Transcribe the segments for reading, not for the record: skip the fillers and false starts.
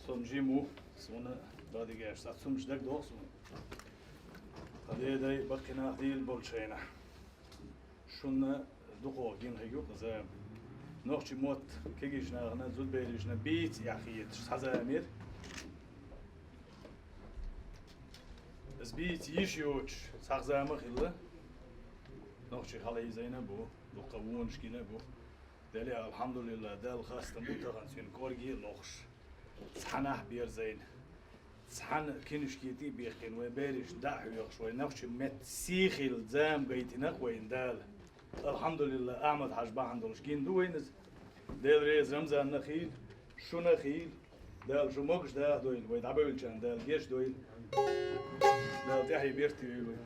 Som jimu sonra daha diğer satsum şdak dostum. Hadi de bakına değil bol şeyna. Şunla duko gin hayuk zam. Nohçi mot kegişna ana zul beylişna bit yaxiyet hazamir. Zbit yişyoç sağzamı xilla. Nohçi halay zeyna bu. Duqavun şkina bu. Deli elhamdülillah del khastam mutagan sin korgi nohş. صحناه بيرزين صحن كنش كيتي بيخين وبارش داحو يخشوي نخش مت سيخي الزام قيتنا وين دال الحمد لله احمد حجبا عندوش كين دوينز دال ريز رمزان نخيل شو نخيل دال شو موكش دال دويل وين عباول كان دال جيش دويل دال تحي بيرتي ويل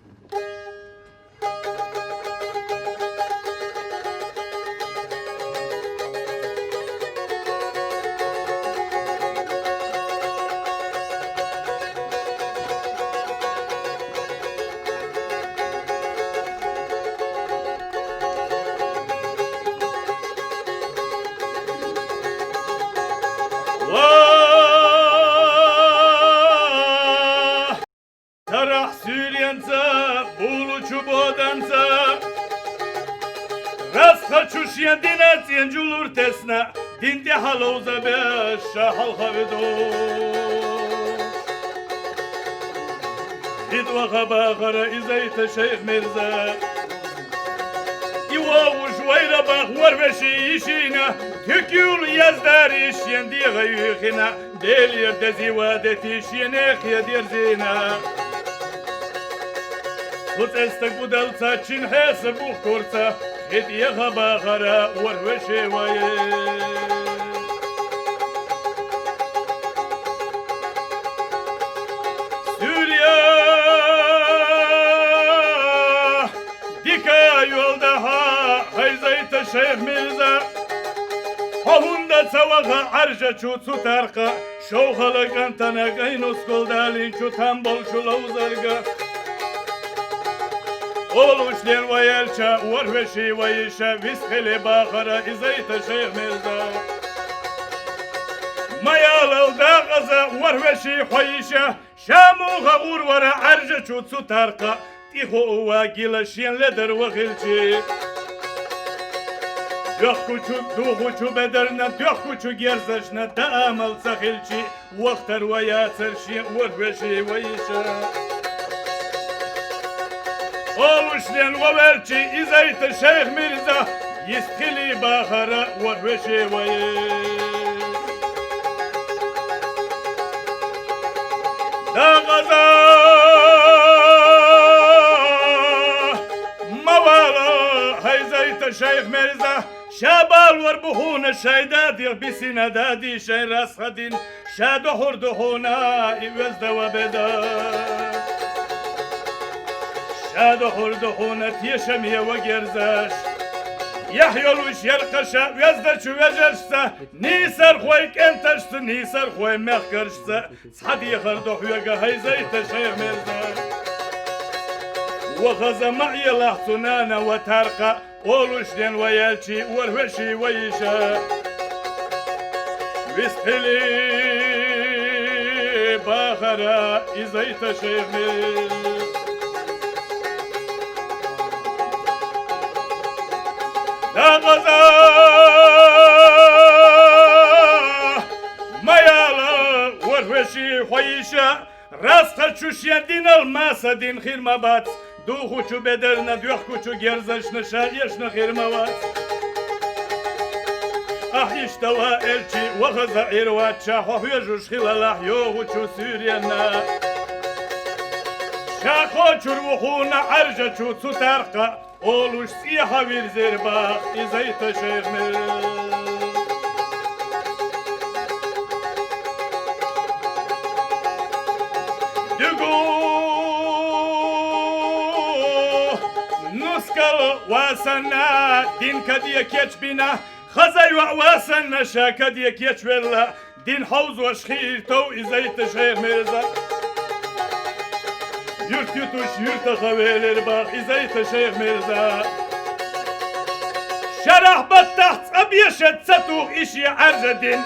Dina tienjulur tesna dinte halouza beşa halhavido Idwa gabagara izayta Şeyh Mirza Iwawu şwayra bak warbeşi işina Tükül yazdar işyen diye gayıkhina Del yerde zivadet işyen ekhiyadir zina Tut estek budalca çin hesabı kursa هدي غبا غرا وروشي وي سوريا ديكا يولدها هيزيت شيخ ميرزا هوندا تسوغا عرجة شو تارقا شو خلق انتنا قينوس كل دالين شو تنبول شو لوزرقا Oluşlen vayelça varveşi vayişa viskele bakara izayta Şeyh Mirza Mayalal dağaza varveşi vayişa Şamuğa urvara arca çutsu tarqa Tiho uva gila şenleder vakilçi Dökkuçu duğuçu bederna dökkuçu gerzaşna Daamal sakhilçi Vaktar vayatsar şen varveşi vayişa Oluşlen vaverçi izayta Şeyh Mirza Yistili bahara varveşi vaye Dağaza mavala hayzayta Şeyh Mirza Şabal var buhuna şeydadir bisina dadi şey rashadin Şaduhur duhuna ivezde ve bedar شادخور دخونت يشمي وجرزاش يحيلوش يرقشا ويزدرش ويجرشسا نيسر خويك انتشت نيسر خوي مخكرشسا صحد يخردو حيوغا هيزيت شيخ مرزا وغزا معي لحظنانا وترقى قولوش دين ويالشي وروشي ويشا ويسحلي باخرا إزيت شيخ مرزا Dağaza mayalı varveşi hoyişa Rasta çuşya din almasa din xirmabat Duhuçu bederna döhkuçu gerzaşna şayeşna xirmavat Ah işte va elçi vagaza irvatça Hohyejuş xilalah yoğuçu Süryana Şakoçur vuhuna arca çutsu tarqa Oluş siyaha bir zerbah izayta Şeyh Mirza Dügu nuskal vasana din kadiye keç bina Khazay wa vasana şaka diye keç verla Din havuz ve şhir tav izayta Şeyh Mirza Yurt yutuş yurta haveler bak izayta Şeyh Mirza شرح بالتحت أبيشت ستوغ إشي عرجدين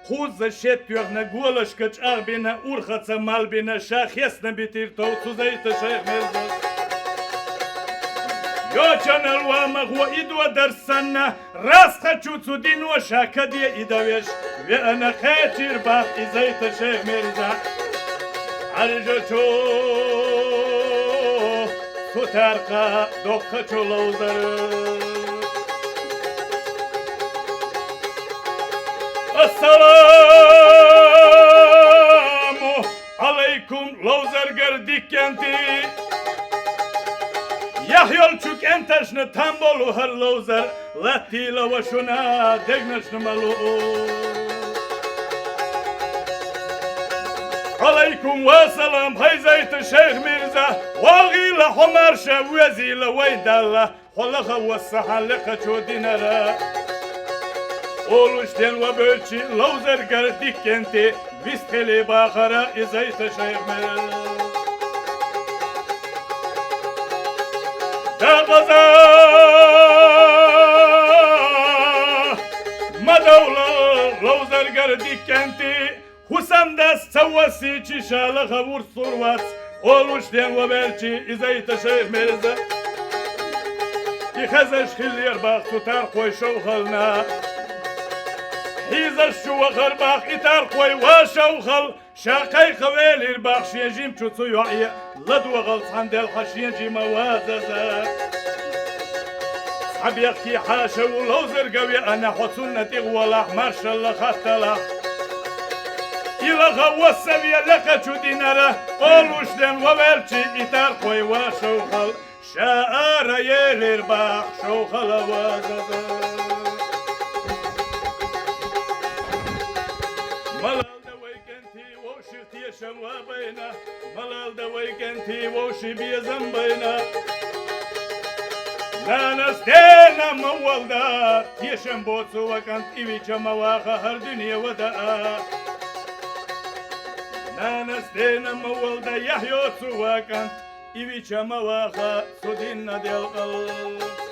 خوز شت یغنه گولش کچ آبینه اورخت مال بینه شاخیس نبیتیر تو سوزیت شیخ مرزا یا چنل و مغو ایدو درسنه راست خچو سودین و شاکدی ایدویش و انا خیتیر باق ایزیت شیخ مرزا عرجو چو تو ترقه دقه چو لوزر السلام عليكم لوزر قرديك انتي يحيى الشوك انتش نتنبلو هاللوزر لاتي لو شنا دقنش نملو عليكم والسلام هاي زيت الشيخ ميرزا واغي لحمر شوزي لويد الله خلق والصحة لقى دينارا Oluşten ve bölçi Lawzer gardik kenti Bisteli bakara izayt şehmer Dağaza Madavla Lawzer gardik kenti Husandas savasi çişalı havur survat Oluşten ve bölçi izayt şehmer İxazaş xilyer bak tutar koy şovhalna هيز الشوخ الباخ إتار قوي وشوخل شاقي خويل الباخ شيجيم شوتسو يعي لدو غلط عند الحشيجي مواززة صحب يحكي حاشا ولوزر قوي أنا حسنة تغوى ما شاء الله خطلح إلا غوى السبيا لك شو دينارة قولوش دين وبالشي إتار قوي وشوخل شاقر يل الباخ شوخل واززة ملال دويكنتي وشي تيشم وبينا ملال دويكنتي وشي بيزم بينا لا نستينا مولدا تيشم بوتسو وكانت إيويشا مواخا هر دنيا ودا لا نستينا مولدا يحيوتسو وكانت إيويشا مواخا سودينا ديال قلب